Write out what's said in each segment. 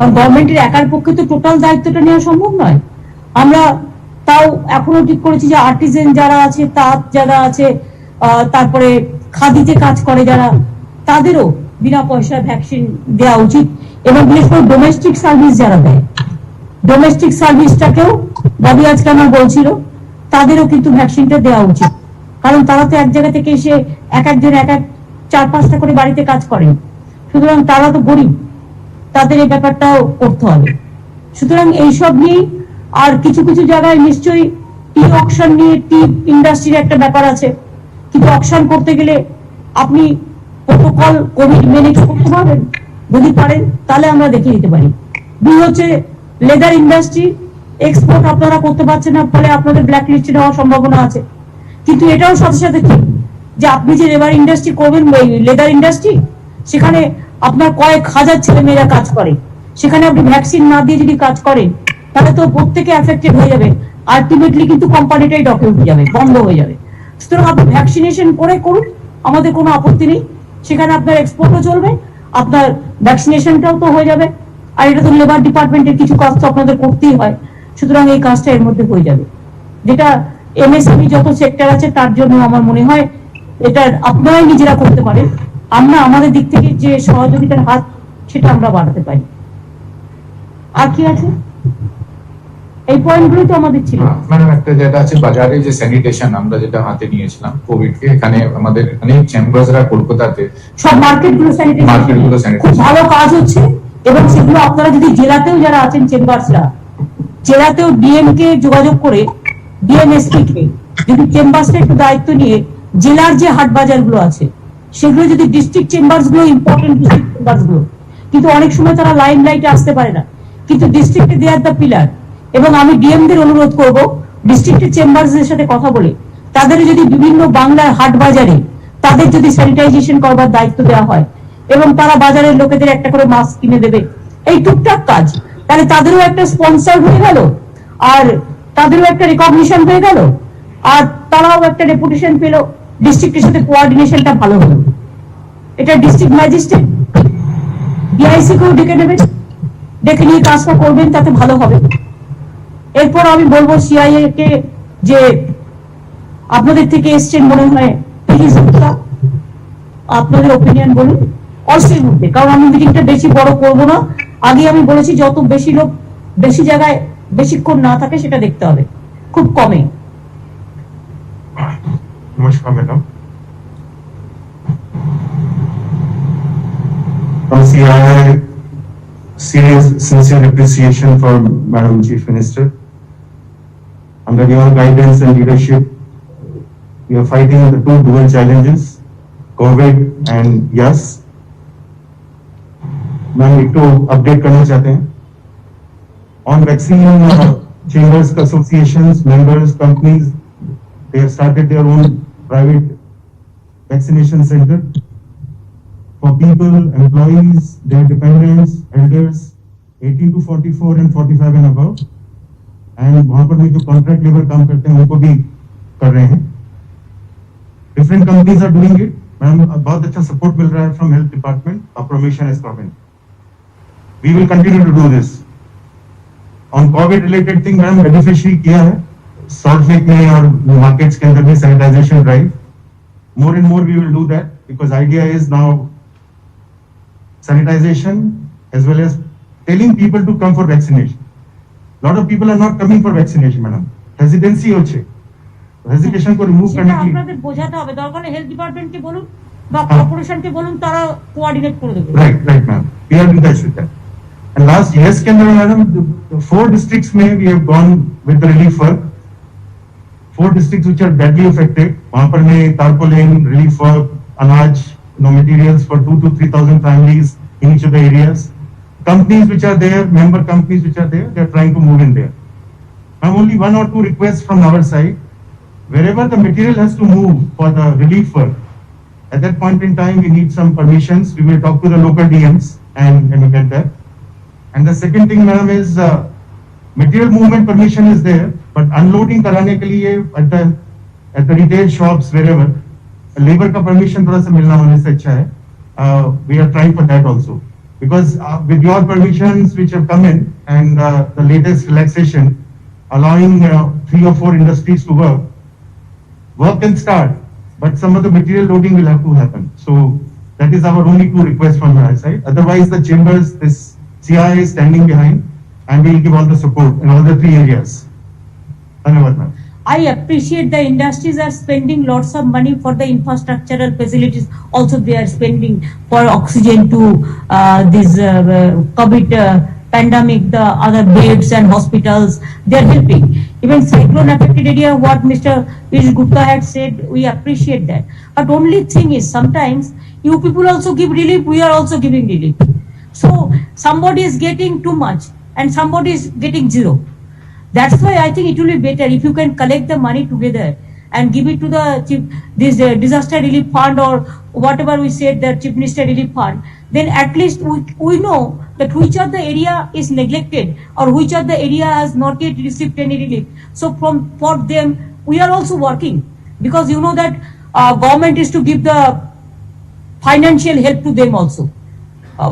কারণ গভর্নমেন্টের একার পক্ষে তো টোটাল দায়িত্বটা নেওয়া সম্ভব নয়। আমরা তাও এখনো ঠিক করেছি যে আর্টিজেন যারা আছে, তাঁত যারা আছে, তারপরে খাদিতে কাজ করে যারা, তাদেরও বিনা পয়সায় ভ্যাকসিন দেওয়া উচিত। এবং বিশেষ করে ডোমেস্টিক সার্ভিস যারা দেয়, ডোমেস্টিক সার্ভিসটাকেও দাবি আজকে আমার বলছিল, তাদেরও কিন্তু ভ্যাকসিনটা দেওয়া উচিত। কারণ তারা তো এক জায়গা থেকে এসে এক একজন এক 4-5টা করে বাড়িতে কাজ করেন, সুতরাং তারা তো গরিব, তাদের এই ব্যাপারটাও করতে হবে। সুতরাং এইসব নিয়ে আর কিছু কিছু জায়গায় নিশ্চয়ই টি অকশন নিয়ে টি ইন্ডাস্ট্রির একটা ব্যাপার আছে, কিন্তু অকশন করতে গেলে আপনি প্রোটোকল কোভিড মেনে করতে পারবেন, যদি পারেন তাহলে আমরা দেখিয়ে দিতে পারি। দুই হচ্ছে লেদার ইন্ডাস্ট্রি এক্সপোর্ট আপনারা করতে পারছেন না, ফলে আপনাদের ব্ল্যাক লিস্টেড হওয়ার সম্ভাবনা আছে। কিন্তু এটাও সাথে সাথে ঠিক যে আপনি যে লেবার ইন্ডাস্ট্রি করবেন, লেদার ইন্ডাস্ট্রি, সেখানে আপনার কয়েক হাজার ছেলে মেয়েরা কাজ করে, সেখানে আপনি ভ্যাকসিন না দিয়ে যদি কাজ করেন তাহলে তো প্রত্যেকে অ্যাফেক্টেড হয়ে যাবে, আলটিমেটলি কিন্তু কোম্পানিটাই ডকে উঠে যাবে, বন্ধ হয়ে যাবে। সুতরাং আপনি ভ্যাকসিনেশন করে করুন, আমাদের কোনো আপত্তি নেই, সেখানে আপনার এক্সপোর্টও চলবে, আপনার ভ্যাকসিনেশনটাও তো হয়ে যাবে। আর এটা তো লেবার ডিপার্টমেন্টের কিছু কাজ তো আপনাদের করতেই হয়, সুতরাং এই কাজটা এর মধ্যে হয়ে যাবে। যেটা এমএসএমই যত সেক্টর আছে তার জন্য আমার মনে হয় এটা আপনারাই নিজেরা করতে পারেন, আমরা আমাদের দিক থেকে যে সহযোগিতার হাত সেটা আমরা বাড়াতে পারি। আর কি আছে, এই পয়েন্টগুলো তো আমাদের ছিল। ম্যাডাম একটা যেটা আছে বাজারে যে স্যানিটেশন আমরা যেটা হাতে নিয়েছিলাম কোভিড কে, এখানে আমাদের অনেক চেম্বারসরা কলকাতাতে সব মার্কেটগুলো স্যানিটেশন খুব ভালো কাজ হচ্ছে। এবং সেগুলো আপনারা যদি জেলাতেও যারা আছেন চেম্বারসরা, জেলাতেও ডিএম কে যোগাযোগ করে ডিএমএসপি কে যদি চেম্বারসটা একটু দায়িত্ব নিয়ে জেলার যে হাট বাজার গুলো আছে সেগুলো যদি ডিস্ট্রিক্ট চেম্বারস গুলো, ইম্পর্টেন্ট ডিস্ট্রিক্ট চেম্বারস গুলো, কিন্তু অনেক সময় তারা লাইম লাইটে আসতে পারে না, কিন্তু ডিস্ট্রিক্টে দে আর দ্য পিলার। এবং আমি ডিএমদের অনুরোধ করব ডিস্ট্রিক্টের চেম্বারসদের সাথে কথা বলে তাদের যদি বিভিন্ন বাংলার হাট বাজারে তাদের যদি স্যানিটাইজেশন করবার দায়িত্ব দেওয়া হয় এবং তারা বাজারের লোকেদের একটা করে মাস্ক কিনে দেবে, এই টুকটাক কাজ, তাহলে তাদেরও একটা স্পন্সর হয়ে গেল, আর তাদেরও একটা রিকগনিশন হয়ে গেল, আর তারাও একটা রেপুটেশন পেল, ডিস্ট্রিক্টের সাথে কোঅর্ডিনেশনটা ভালো হলো। এটা ডিস্ট্রিক্ট ম্যাজিস্ট্রেট ডিআইসি কেও ডেকে নেবেন, ডেকে নিয়ে কাজটা করবেন, তাতে ভালো হবে। এরপর আমি বলবো সিআইএ কে যে আপনাদের থেকে এসছেন মনে হয়, প্লিজ আপনাদের ওপিনিয়ন বলুন অল্পের মধ্যে, কারণ আমি মিটিংটা বেশি বড় করব না। আগে আমি বলেছি যত বেশি লোক বেশি জায়গায় বেশিক্ষণ না থাকে সেটা দেখতে হবে, খুব কমে। নমস্কার madam. Serious, sincere appreciation for Madam Chief Minister. Under your guidance and leadership, we are fighting the two dual challenges, COVID and yes. मैं एक तो अपडेट करना चाहते हैं on vaccine chambers, associations, members, companies. They have started their own private vaccination center for people, employees, their dependents, elders, 18 to 44 and 45 and above. And वहाँ पर भी जो कॉन्ट्रैक्ट लेबर काम करते हैं उनको भी कर रहे हैं. Different companies are doing it. Ma'am बहुत अच्छा सपोर्ट मिल रहा है from health department. Our permission is coming. We will continue to do this. On COVID related thing ma'am beneficiary किया है सॉल्ट लेक में और मार्केट्स के अंदर भी sanitisation drive. More and more we will do that because idea is now sanitization as well as telling people to come for vaccination. Lot of people are not coming for vaccination, madam. Hesitancy होचे. Hesitation को remove करने के लिए আপনাদের বোঝাতে হবে, দরকার হলে হেলথ ডিপার্টমেন্টকে বলুন বা কর্পোরেশনকে বলুন, তারা কোঅর্ডিনেট করে দেবে। Right, ma'am. We are in touch with that. And last yes के अंदर madam, the 4 districts में we have gone with the relief work. 4 districts which are badly affected. वहाँ पर में tarpaulin, relief work, अनाज, materials for 2 to 3,000 families in each of the areas. Companies which are there, member companies which are there, they are trying to move in there. Now only 1 or 2 requests from our side. Wherever the material has to move for the relief work, at that point in time we need some permissions. We will talk to the local DMs and look at that. And the second thing, madam, is material movement permission is there, but unloading कराने के लिए at the retail shops wherever, labor का permission थोड़ा सा मिलना होने से अच्छा है. We are trying for that also. Because with your permissions which have come in and the latest relaxation allowing 3 or 4 industries to work can start, but some of the material loading will have to happen. So that is our only 2 requests from our side. Otherwise, the chambers, this CIA is standing behind and we will give all the support in all the 3 areas. Dhanyavad, ma'am. I appreciate the industries are spending lots of money for the infrastructural facilities. Also, they are spending for oxygen to this COVID pandemic, the other beds and hospitals. They are helping. Even cyclone affected area, what Mr. Vish Gupta had said, we appreciate that. But only thing is, sometimes you people also give relief. We are also giving relief. So somebody is getting too much and somebody is getting zero. That's why I think it will be better if you can collect the money together and give it to the disaster relief fund or whatever we said, the chief minister relief fund. Then at least we know that which of the area is neglected or which of the area has not yet received any relief. So for them we are also working, because you know that government is to give the financial help to them also.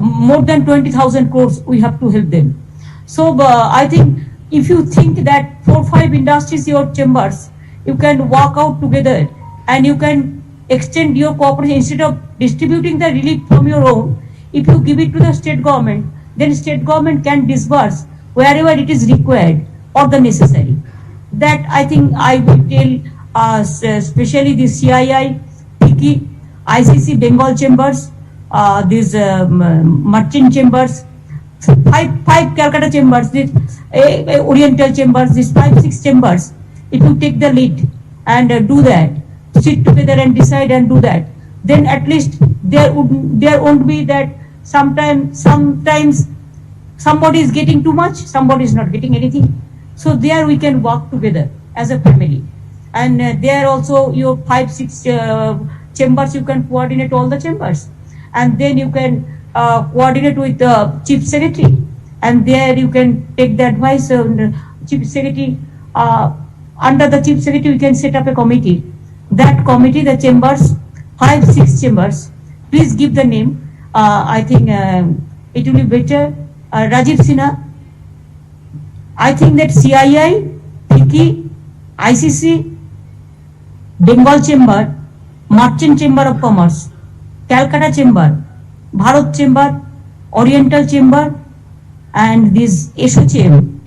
More than 20,000 crores we have to help them. So I think if you think that 4-5 industries, your chambers, you can work out together and you can extend your cooperation instead of distributing the relief from your own. If you give it to the state government, then state government can disburse wherever it is required or the necessary. That I think I will tell especially the CII, PICI, ICC, Bengal chambers, these merchant chambers, five Calcutta chambers, this Oriental chambers, these 5-6 chambers. If you take the lead and do that, sit together and decide and do that, then at least there won't be that sometimes somebody is getting too much, somebody is not getting anything. So there we can work together as a family. And there also your 5-6 chambers, you can coordinate all the chambers, and then you can coordinate with the chief secretary, and there you can take the advice of the chief secretary. Under the chief secretary, we can set up a committee. That committee, the chambers, 5-6 chambers, please give the name. I think it will be better. Rajiv Sinha. I think that CII, PICI, ICC, Bengal Chamber, Merchant Chamber of Commerce, Calcutta Chamber, Bharat Chamber, Oriental Chamber, and this SOCHM,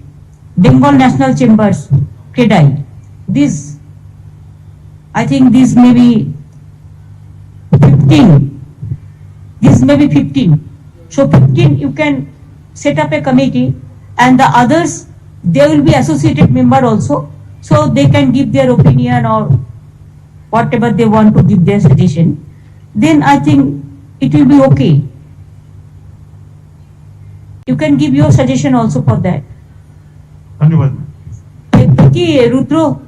Bengal National Chambers, CREDAI. This, I think this may be 15. This may be 15. So 15 you can set up a committee, and the others, they will be associated member also. So they can give their opinion or whatever they want to give their suggestion. Then I think it will be okay. You can give your suggestion also for that. Dhanyavad. Ki Rudro.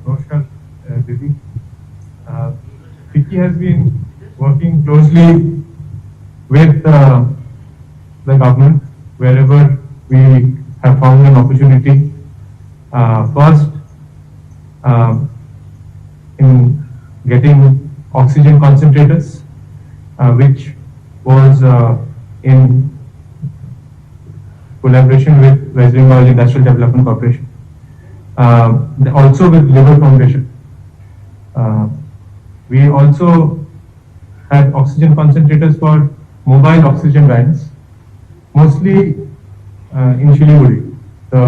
Namaskar, Didi. PICI has been working closely with the government wherever we have found an opportunity. First, in getting oxygen concentrators, which was in collaboration with West Bengal Industrial Development Corporation. Also with Liver Foundation. We also had oxygen concentrators for mobile oxygen vans, mostly in Siliguri. The